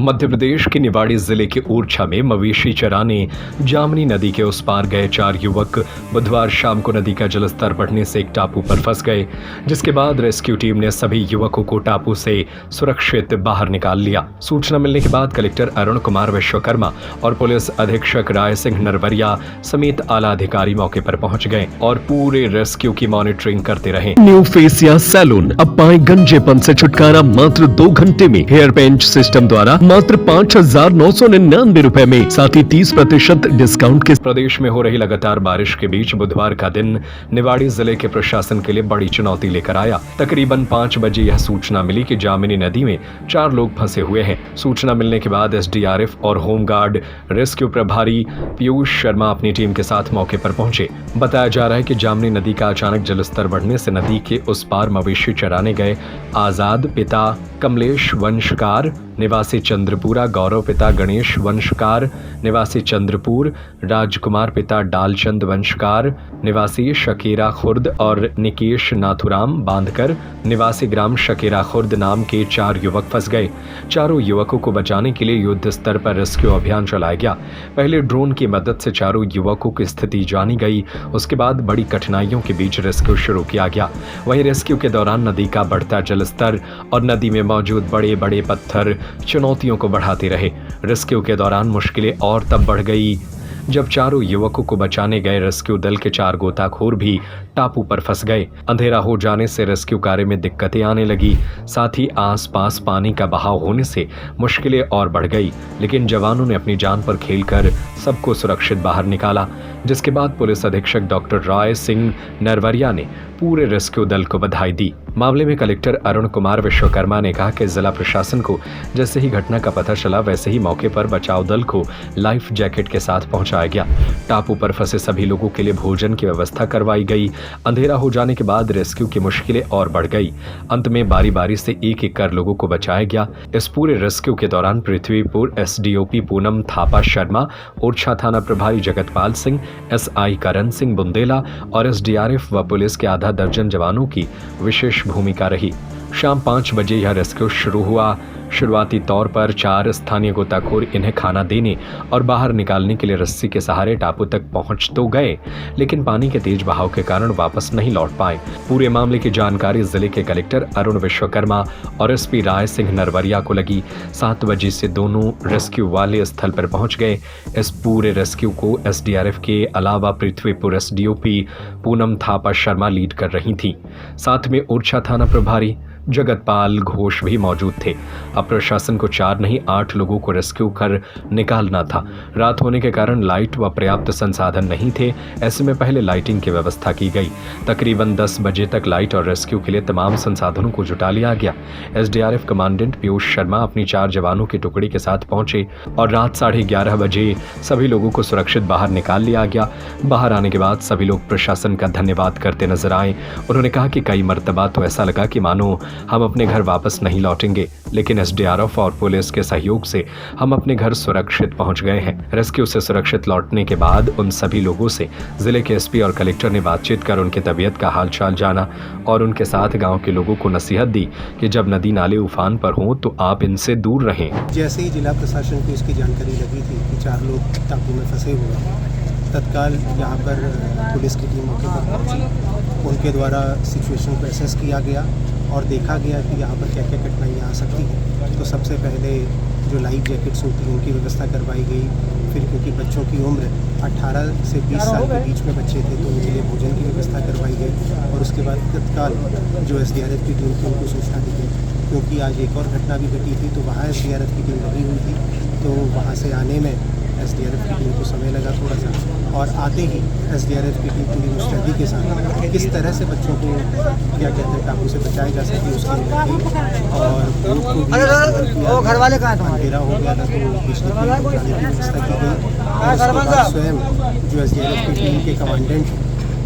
मध्य प्रदेश के निवाड़ी जिले के ओरछा में मवेशी चराने जामनी नदी के उस पार गए 4 युवक बुधवार शाम को नदी का जलस्तर बढ़ने से एक टापू पर फंस गए, जिसके बाद रेस्क्यू टीम ने सभी युवकों को टापू से सुरक्षित बाहर निकाल लिया। सूचना मिलने के बाद कलेक्टर अरुण कुमार विश्वकर्मा और पुलिस अधीक्षक राय सिंह नरवरिया समेत आला अधिकारी मौके पर पहुंच गए और पूरे रेस्क्यू की मॉनिटरिंग करते रहे। न्यू फेसिया सैलून, अब पाए गंजेपन से छुटकारा मात्र 2 घंटे में। हेयर पेंट सिस्टम द्वारा मात्र 5,999 रुपए में, साथ ही 30% डिस्काउंट के। प्रदेश में हो रही लगातार बारिश के बीच बुधवार का दिन निवाड़ी जिले के प्रशासन के लिए बड़ी चुनौती लेकर आया। तकरीबन 5 बजे यह सूचना मिली कि जामिनी नदी में 4 लोग फंसे हुए हैं। सूचना मिलने के बाद एसडीआरएफ और होमगार्ड रेस्क्यू प्रभारी पीयूष शर्मा अपनी टीम के साथ मौके पर पहुंचे। बताया जा रहा है कि जामनी नदी का अचानक जलस्तर बढ़ने से नदी के उस पार मवेशी चराने गए आजाद पिता कमलेश वंशकार निवासी चंद्रपुरा, गौरव पिता गणेश वंशकार निवासी चंद्रपुर, राजकुमार पिता डालचंद वंशकार निवासी शकेरा खुर्द और निकेश नाथुराम बांधकर निवासी ग्राम शकेरा खुर्द नाम के 4 युवक फंस गए। चारों युवकों को बचाने के लिए युद्ध स्तर पर रेस्क्यू अभियान चलाया गया। पहले ड्रोन की मदद से चारों युवकों की स्थिति जानी गई, उसके बाद बड़ी कठिनाइयों के बीच रेस्क्यू शुरू किया गया। वहीं रेस्क्यू के दौरान नदी का बढ़ता जलस्तर और नदी में मौजूद बड़े बड़े पत्थर चुनौतियों को बढ़ाते रहे। रेस्क्यू के दौरान मुश्किलें और तब बढ़ गई जब चारों युवकों को बचाने गए रेस्क्यू दल के 4 गोताखोर भी टापू पर फंस गए। अंधेरा हो जाने से रेस्क्यू कार्य में दिक्कतें आने लगी, साथ ही आसपास पानी का बहाव होने से मुश्किलें और बढ़ गई, लेकिन जवानों ने अपनी जान पर खेलकर सबको सुरक्षित बाहर निकाला। जिसके बाद पुलिस अधीक्षक डॉक्टर राय सिंह नरवरिया ने पूरे रेस्क्यू दल को बधाई दी। मामले में कलेक्टर अरुण कुमार विश्वकर्मा ने कहा कि जिला प्रशासन को जैसे ही घटना का पता चला वैसे ही मौके पर बचाव दल को लाइफ जैकेट के साथ पहुंचाया गया। टापू पर फंसे सभी लोगों के लिए भोजन की व्यवस्था करवाई गई। अंधेरा हो जाने के बाद रेस्क्यू की मुश्किलें और बढ़ गई। अंत में बारी बारी से एक कर लोगों को बचाया गया। इस पूरे रेस्क्यू के दौरान पृथ्वीपुर एसडीओपी पूनम थापा शर्मा, ओरछा थाना प्रभारी जगतपाल सिंह, एसआई करण सिंह बुंदेला और एसडीआरएफ व पुलिस के आधा दर्जन जवानों की विशेष भूमिका रही। शाम 5 बजे यह रेस्क्यू शुरू हुआ। शुरुआती तौर पर 4 स्थानीय गोताखोर इन्हें खाना देने और बाहर निकालने के लिए रस्सी के सहारे टापू तक पहुंच तो गए, लेकिन पानी के तेज बहाव के कारण वापस नहीं लौट पाए। पूरे मामले की जानकारी जिले के कलेक्टर अरुण विश्वकर्मा और एसपी राय सिंह नरवरिया को लगी। 7 बजे से दोनों रेस्क्यू वाले स्थल पर पहुंच गए। इस पूरे रेस्क्यू को एसडीआरएफ के अलावा पृथ्वीपुर एसडीओपी पूनम थापा शर्मा लीड कर रही थी। साथ में ओरछा थाना प्रभारी जगतपाल घोष भी मौजूद थे। अब प्रशासन को 4 नहीं 8 लोगों को रेस्क्यू कर निकालना था। रात होने के कारण लाइट व पर्याप्त संसाधन नहीं थे, ऐसे में पहले लाइटिंग की व्यवस्था की गई। तकरीबन 10 बजे तक लाइट और रेस्क्यू के लिए तमाम संसाधनों को जुटा लिया गया। एसडीआरएफ कमांडेंट पीयूष शर्मा अपनी 4 जवानों की टुकड़ी के साथ पहुंचे और रात 11:30 बजे सभी लोगों को सुरक्षित बाहर निकाल लिया गया। बाहर आने के बाद सभी लोग प्रशासन का धन्यवाद करते नजर आए। उन्होंने कहा कि कई मर्तबा तो ऐसा लगा कि मानो हम अपने घर वापस नहीं लौटेंगे, लेकिन एसडीआरएफ और पुलिस के सहयोग से हम अपने घर सुरक्षित पहुंच गए हैं। रेस्क्यू से सुरक्षित लौटने के बाद उन सभी लोगों से जिले के एसपी और कलेक्टर ने बातचीत कर उनकी तबीयत का हालचाल जाना और उनके साथ गांव के लोगों को नसीहत दी कि जब नदी नाले उफान पर हों तो आप इनसे दूर रहें। जैसे ही जिला प्रशासन को इसकी जानकारी लगी थी कि 4 लोग टापू में फंसे हुए हैं, तत्काल यहाँ पर पुलिस की टीम मौके पर पहुंची। उनके द्वारा सिचुएशन को एसेस किया गया और देखा गया कि यहाँ पर क्या क्या कठिनाइयाँ आ सकती हैं। तो सबसे पहले जो लाइफ जैकेट्स होती हैं उनकी व्यवस्था करवाई गई। फिर क्योंकि बच्चों की उम्र 18 से 20 साल के बीच में बच्चे थे तो उनके लिए भोजन की व्यवस्था करवाई गई और उसके बाद तत्काल जो एसडीआरएफ की टीम थी उनको सूचना दी गई। क्योंकि आज एक और घटना भी घटी थी तो वहाँ एसडीआरएफ की टीम लगी हुई थी, तो वहाँ से आने में एसडीआरएफ की टीम को समय लगा थोड़ा सा, और आते ही एसडीआरएफ की टीम पूरी मुस्तैदी के साथ किस तरह से बच्चों को क्या कहते हैं टापू से बचाया जा सके उसके लिए और घर वाले अंधेरा हो गया था तो बिजली की व्यवस्था की गई। स्वयं जो एसडीआरएफ की टीम के कमांडेंट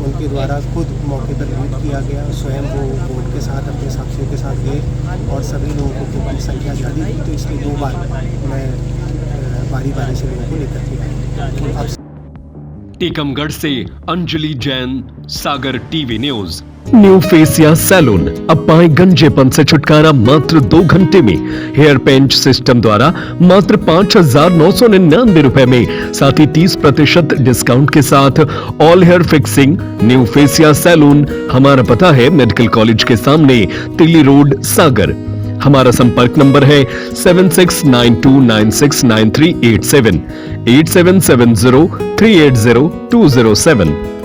उनके द्वारा खुद मौके पर लीड किया गया। स्वयं वो बोट के साथ अपने साथियों के साथ गए और सभी लोगों को क्योंकि संख्या ज़्यादा थी तो इसलिए 2 बार मैं बारी बारी से लोगों को लेकर के टीकमगढ़ से Anjali Jain, Sagar TV news. New फेसिया सैलून, अब पाएं गंजेपन से छुटकारा मात्र 2 घंटे में। हेयर पेंट सिस्टम द्वारा मात्र 5,999 रुपए में, साथ ही 30% डिस्काउंट के साथ ऑल हेयर फिक्सिंग। न्यू फेसिया सैलून, हमारा पता है मेडिकल कॉलेज के सामने, तिल्ली रोड, सागर। हमारा संपर्क नंबर है 7692969387 8770380207।